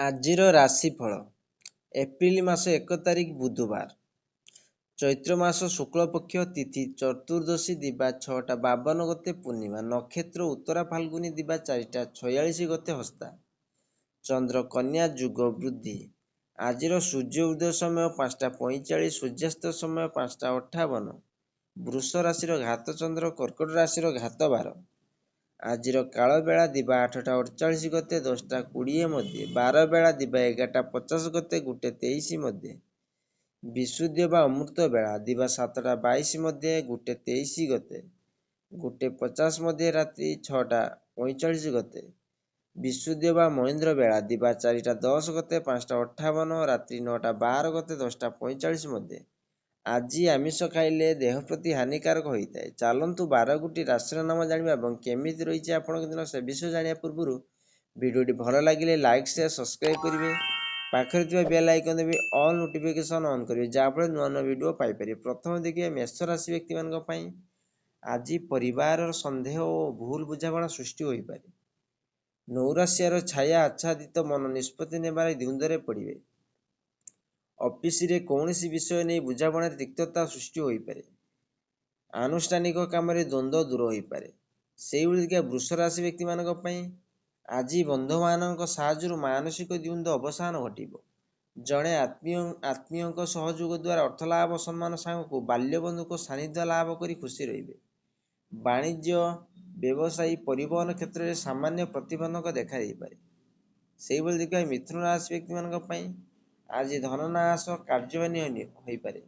ଆଜିର ରାଶିଫଳ। ଏପ୍ରିଲ ମାସ 1 ତାରିଖ ବୁଧବାର, ଚୈତ୍ର ମାସ ଶୁକ୍ଳପକ୍ଷ ତିଥି ଚତୁର୍ଦ୍ଦଶୀ ଦିବା 6ଟା 52 ଗତେ ପୂର୍ଣ୍ଣିମା, ନକ୍ଷତ୍ର ଉତ୍ତରା ଫାଲ୍ଗୁନୀ ଦିବା 4ଟା 46 ଗତେ ହସ୍ତା, ଚନ୍ଦ୍ର କନ୍ୟା ଯୁଗ ବୃଦ୍ଧି। ଆଜିର ସୂର୍ଯ୍ୟ ଉଦୟ ସମୟ 5ଟା 45, ସୂର୍ଯ୍ୟାସ୍ତ ସମୟ 5ଟା 58। ବୃଷ ରାଶିର ଘାତ ଚନ୍ଦ୍ର, କର୍କଟ ରାଶିର ଘାତ ବାର। ଆଜିର କାଳ ବେଳା ଦିବା 8ଟା 48 ଗତେ 10ଟା 20 ମଧ୍ୟେ, ବାର ବେଳା ଦିବା 11ଟା 50 ଗତେ 1ଟେ 23 ମଧ୍ୟେ, ବିଶୁଦ୍ଧ ବା ଅମୃତ ବେଳା ଦିବା 7ଟା 22 ମଧ୍ୟେ 1ଟେ 23 ଗତେ, 1ଟେ 50 ମଧ୍ୟେ ରାତ୍ରି 6ଟା 45 ଗତେ, ବିଶୁଦ୍ଧ ବା ମହେନ୍ଦ୍ର ବେଳା ଦିବା 4ଟା 10 ଗତେ 5ଟା 58, ରାତ୍ରି 9ଟା 12 ଗତେ 10ଟା 45 ମଧ୍ୟେ। ଆଜି ଆମିଷ ଖାଇଲେ ଦେହ ପ୍ରତି ହାନିକାରକ ହୋଇଥାଏ। ଚାଲନ୍ତୁ 12ଗୋଟି ରାଶିର ନାମ ଜାଣିବା ଏବଂ କେମିତି ରହିଛି ଆପଣଙ୍କ ଦିନ ସେ ବିଷୟ ଜାଣିବା ପୂର୍ବରୁ ଭିଡ଼ିଓଟି ଭଲ ଲାଗିଲେ ଲାଇକ୍ ସେୟାର ସବସ୍କ୍ରାଇବ୍ କରିବେ। ପାଖରେ ଥିବା ବେଲ୍ ଆଇକନ୍ ଦେବେ ଅଲ୍ ନୋଟିଫିକେସନ୍ ଅନ୍ କରିବେ, ଯାହାଫଳରେ ନୂଆ ନୂଆ ଭିଡ଼ିଓ ପାଇପାରିବେ। ପ୍ରଥମେ ଦେଖିବେ ମେଷ ରାଶି ବ୍ୟକ୍ତିମାନଙ୍କ ପାଇଁ। ଆଜି ପରିବାରର ସନ୍ଦେହ ଓ ଭୁଲ ବୁଝାମଣା ସୃଷ୍ଟି ହୋଇପାରେ। ନୈରାଶ୍ୟର ଛାୟା ଆଚ୍ଛାଦିତ ମନ ନିଷ୍ପତ୍ତି ନେବାରେ ଦ୍ୱନ୍ଦ୍ୱରେ ପଡ଼ିବେ। ଅଫିସରେ କୌଣସି ବିଷୟ ନେଇ ବୁଝାମଣାରେ ତିକ୍ତତା ସୃଷ୍ଟି ହୋଇପାରେ। ଆନୁଷ୍ଠାନିକ କାମରେ ଦ୍ୱନ୍ଦ୍ୱ ଦୂର ହୋଇପାରେ। ସେଇଭଳି ବୃଷ ରାଶି ବ୍ୟକ୍ତିମାନଙ୍କ ପାଇଁ ଆଜି ବନ୍ଧୁମାନଙ୍କ ସାହାଯ୍ୟରୁ ମାନସିକ ଦ୍ୱନ୍ଦ୍ୱ ଅବସାନ ଘଟିବ। ଜଣେ ଆତ୍ମୀୟଙ୍କ ସହଯୋଗ ଦ୍ୱାରା ଅର୍ଥ ଲାଭ ସମ୍ମାନ ସାଙ୍ଗକୁ ବାଲ୍ୟ ବନ୍ଧୁଙ୍କ ସାନ୍ନିଧ୍ୟ ଲାଭ କରି ଖୁସି ରହିବେ। ବାଣିଜ୍ୟ, ବ୍ୟବସାୟୀ, ପରିବହନ କ୍ଷେତ୍ରରେ ସାମାନ୍ୟ ପ୍ରତିବନ୍ଧକ ଦେଖାଦେଇପାରେ। ସେହିଭଳି ଦେଖିବା ମିଥୁନ ରାଶି ବ୍ୟକ୍ତିମାନଙ୍କ ପାଇଁ ଆଜି ଧନନାଶ କାର୍ଯ୍ୟହାନି ହୋଇପାରେ।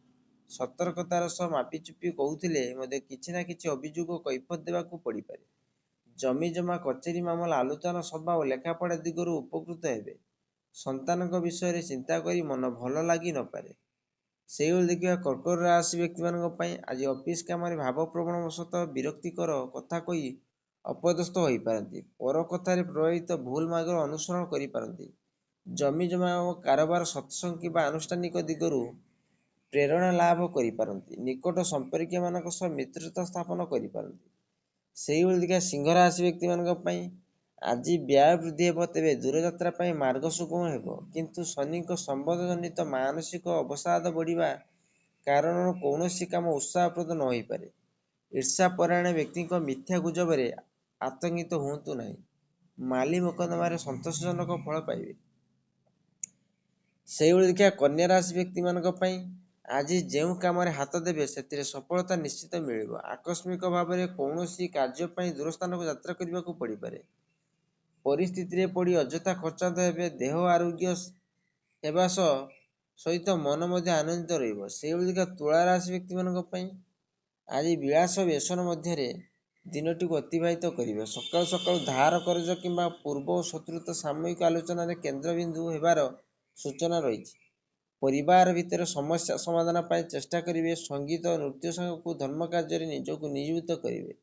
ସତର୍କତାର ସହ ମାପିଚୁପି କହୁଥିଲେ ମଧ୍ୟ କିଛି ନା କିଛି ଅଭିଯୋଗ କୈଫିୟତ ଦେବାକୁ ପଡ଼ିପାରେ। ଜମି ଜମା, କଚେରୀ ମାମଲା, ଆଲୋଚନା ସଭା ଓ ଲେଖାପଢ଼ା ଦିଗରୁ ଉପକୃତ ହେବେ। ସନ୍ତାନଙ୍କ ବିଷୟରେ ଚିନ୍ତା କରି ମନ ଭଲ ଲାଗି ନପାରେ। ସେଇଭଳି ଦେଖିବା କର୍କଟ ରାଶି ବ୍ୟକ୍ତିମାନଙ୍କ ପାଇଁ ଆଜି ଅଫିସ କାମରେ ଭାବପ୍ରବଣ ବଶତଃ ବିରକ୍ତିକର କଥା କହି ଅପଦସ୍ଥ ହୋଇପାରନ୍ତି। ପର କଥାରେ ପ୍ରଭାବିତ ଭୁଲ ମାର୍ଗର ଅନୁସରଣ କରିପାରନ୍ତି। ଜମି ଜମା ଓ କାରବାର, ସତ୍ସଙ୍ଗ କିମ୍ବା ଆନୁଷ୍ଠାନିକ ଦିଗରୁ ପ୍ରେରଣା ଲାଭ କରିପାରନ୍ତି। ନିକଟ ସମ୍ପର୍କୀୟମାନଙ୍କ ସହ ମିତ୍ରତା ସ୍ଥାପନ କରିପାରନ୍ତି। ସେଇଭଳି ଦେଖିବା ସିଂହ ରାଶି ବ୍ୟକ୍ତିମାନଙ୍କ ପାଇଁ ଆଜି ବ୍ୟୟ ବୃଦ୍ଧି ହେବ, ତେବେ ଦୂରଯାତ୍ରା ପାଇଁ ମାର୍ଗ ସୁଗମ ହେବ। କିନ୍ତୁ ଶନିଙ୍କ ସମ୍ବନ୍ଧ ଜନିତ ମାନସିକ ଅବସାଦ ବଢ଼ିବା କାରଣରୁ କୌଣସି କାମ ଉତ୍ସାହପ୍ରଦ ନ ହୋଇପାରେ। ଈର୍ଷାପରାୟଣ ବ୍ୟକ୍ତିଙ୍କ ମିଥ୍ୟା ଗୁଜବରେ ଆତଙ୍କିତ ହୁଅନ୍ତୁ ନାହିଁ। ମାଲି ମୋକଦ୍ଦମାରେ ସନ୍ତୋଷଜନକ ଫଳ ପାଇବେ। ସେଇଭଳି ଦେଖିବା କନ୍ୟା ରାଶି ବ୍ୟକ୍ତିମାନଙ୍କ ପାଇଁ ଆଜି ଯେଉଁ କାମରେ ହାତ ଦେବେ ସେଥିରେ ସଫଳତା ନିଶ୍ଚିତ ମିଳିବ। ଆକସ୍ମିକ ଭାବରେ କୌଣସି କାର୍ଯ୍ୟ ପାଇଁ ଦୂର ସ୍ଥାନକୁ ଯାତ୍ରା କରିବାକୁ ପଡ଼ିପାରେ। ପରିସ୍ଥିତିରେ ପଡ଼ି ଅଯଥା ଖର୍ଚ୍ଚାନ୍ତ ହେବେ। ଦେହ ଆରୋଗ୍ୟ ହେବା ସହିତ ମନ ମଧ୍ୟ ଆନନ୍ଦିତ ରହିବ। ସେଇଭଳି ଦେଖିବା ତୁଳା ରାଶି ବ୍ୟକ୍ତିମାନଙ୍କ ପାଇଁ ଆଜି ବିଳାସ ବ୍ୟସନ ମଧ୍ୟରେ ଦିନଟିକୁ ଅତିବାହିତ କରିବେ। ସକାଳୁ ସକାଳୁ ଧାର କରଜ କିମ୍ବା ପୂର୍ବ ଶତ୍ରୁତା ସାମୟିକ ଆଲୋଚନାରେ କେନ୍ଦ୍ରବିନ୍ଦୁ ହେବାର ସୂଚନା ରହିଛି। ପରିବାର ଭିତରେ ସମସ୍ୟା ସମାଧାନ ପାଇଁ ଚେଷ୍ଟା କରିବେ। ସଙ୍ଗୀତ ଓ ନୃତ୍ୟ ସାଙ୍ଗକୁ ଧର୍ମ କାର୍ଯ୍ୟରେ ନିଜକୁ ନିୟୋଜିତ କରିବେ।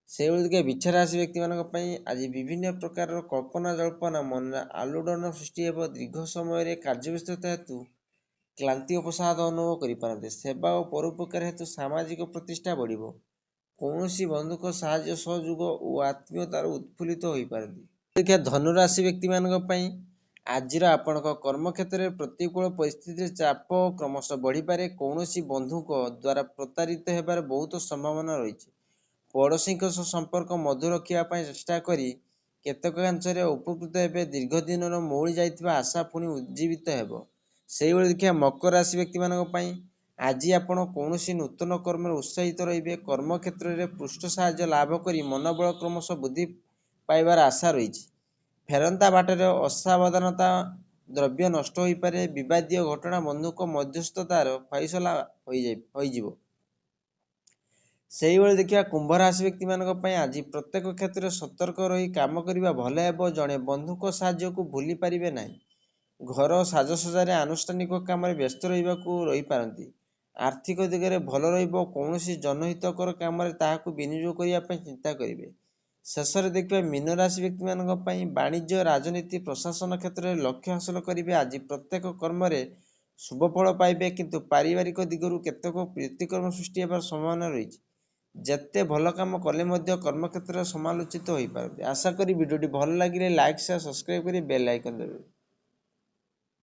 ସେଇଭଳି ଦେଖିବା ବିଛା ରାଶି ବ୍ୟକ୍ତିମାନଙ୍କ ପାଇଁ ଆଜି ବିଭିନ୍ନ ପ୍ରକାରର କଳ୍ପନା ଜଳ୍ପନା ମନରେ ଆଲୋଡ଼ନ ସୃଷ୍ଟି ହେବ। ଦୀର୍ଘ ସମୟରେ କାର୍ଯ୍ୟବ୍ୟସ୍ତତା ହେତୁ କ୍ଳାନ୍ତି ଅବସାଦ ଅନୁଭବ କରିପାରନ୍ତି। ସେବା ଓ ପରୋପକାର ହେତୁ ସାମାଜିକ ପ୍ରତିଷ୍ଠା ବଢ଼ିବ। କୌଣସି ବନ୍ଧୁଙ୍କ ସାହାଯ୍ୟ ସହଯୋଗ ଓ ଆତ୍ମୀୟତାରୁ ଉତ୍ଫୁଲ୍ଲିତ ହୋଇପାରନ୍ତି। ଦେଖିବା ଧନୁରାଶି ବ୍ୟକ୍ତିମାନଙ୍କ ପାଇଁ ଆଜିର ଆପଣଙ୍କ କର୍ମକ୍ଷେତ୍ରରେ ପ୍ରତିକୂଳ ପରିସ୍ଥିତିରେ ଚାପ କ୍ରମଶଃ ବଢ଼ିପାରେ। କୌଣସି ବନ୍ଧୁଙ୍କ ଦ୍ୱାରା ପ୍ରତାରିତ ହେବାର ବହୁତ ସମ୍ଭାବନା ରହିଛି। ପଡ଼ୋଶୀଙ୍କ ସହ ସମ୍ପର୍କ ମଧୁର ରଖିବା ପାଇଁ ଚେଷ୍ଟା କରି କେତେକାଂଶରେ ଉପକୃତ ହେବେ। ଦୀର୍ଘ ଦିନର ମଉଳି ଯାଇଥିବା ଆଶା ପୁଣି ଉଜ୍ଜୀବିତ ହେବ। ସେଇଭଳି ଦେଖିବା ମକର ରାଶି ବ୍ୟକ୍ତିମାନଙ୍କ ପାଇଁ ଆଜି ଆପଣ କୌଣସି ନୂତନ କର୍ମରେ ଉତ୍ସାହିତ ରହିବେ। କର୍ମକ୍ଷେତ୍ରରେ ପୃଷ୍ଠ ସାହାଯ୍ୟ ଲାଭ କରି ମନୋବଳ କ୍ରମଶଃ ବୃଦ୍ଧି ପାଇବାର ଆଶା ରହିଛି। ଫେରନ୍ତା ବାଟରେ ଅସାବଧାନତା ଦ୍ରବ୍ୟ ନଷ୍ଟ ହୋଇପାରେ। ବିବାଦୀୟ ଘଟଣା ବନ୍ଧୁଙ୍କ ମଧ୍ୟସ୍ଥତାର ଫଇସଲା ହୋଇଯିବ। ସେଇଭଳି ଦେଖିବା କୁମ୍ଭ ରାଶି ବ୍ୟକ୍ତିମାନଙ୍କ ପାଇଁ ଆଜି ପ୍ରତ୍ୟେକ କ୍ଷେତ୍ରରେ ସତର୍କ ରହି କାମ କରିବା ଭଲ ହେବ। ଜଣେ ବନ୍ଧୁଙ୍କ ସାହାଯ୍ୟକୁ ଭୁଲି ପାରିବେ ନାହିଁ। ଘର ସାଜସଜ୍ଜାରେ ଆନୁଷ୍ଠାନିକ କାମରେ ବ୍ୟସ୍ତ ରହିପାରନ୍ତି। ଆର୍ଥିକ ଦିଗରେ ଭଲ ରହିବ। କୌଣସି ଜନହିତକର କାମରେ ତାହାକୁ ବିନିଯୋଗ କରିବା ପାଇଁ ଚିନ୍ତା କରିବେ। ଶେଷରେ ଦେଖିବା ମୀନ ରାଶି ବ୍ୟକ୍ତିମାନଙ୍କ ପାଇଁ ବାଣିଜ୍ୟ, ରାଜନୀତି, ପ୍ରଶାସନ କ୍ଷେତ୍ରରେ ଲକ୍ଷ୍ୟ ହାସଲ କରିବେ। ଆଜି ପ୍ରତ୍ୟେକ କର୍ମରେ ଶୁଭ ଫଳ ପାଇବେ, କିନ୍ତୁ ପାରିବାରିକ ଦିଗରୁ କେତେକ ବ୍ୟତିକ୍ରମ ସୃଷ୍ଟି ହେବାର ସମ୍ଭାବନା ରହିଛି। ଯେତେ ଭଲ କାମ କଲେ ମଧ୍ୟ କର୍ମକ୍ଷେତ୍ରରେ ସମାଲୋଚିତ ହୋଇପାରନ୍ତି। ଆଶା କରି ଭିଡ଼ିଓଟି ଭଲ ଲାଗିଲେ ଲାଇକ୍ ସେୟାର ସବସ୍କ୍ରାଇବ୍ କରି ବେଲ୍ ଆଇକନ୍ ଦେବେ।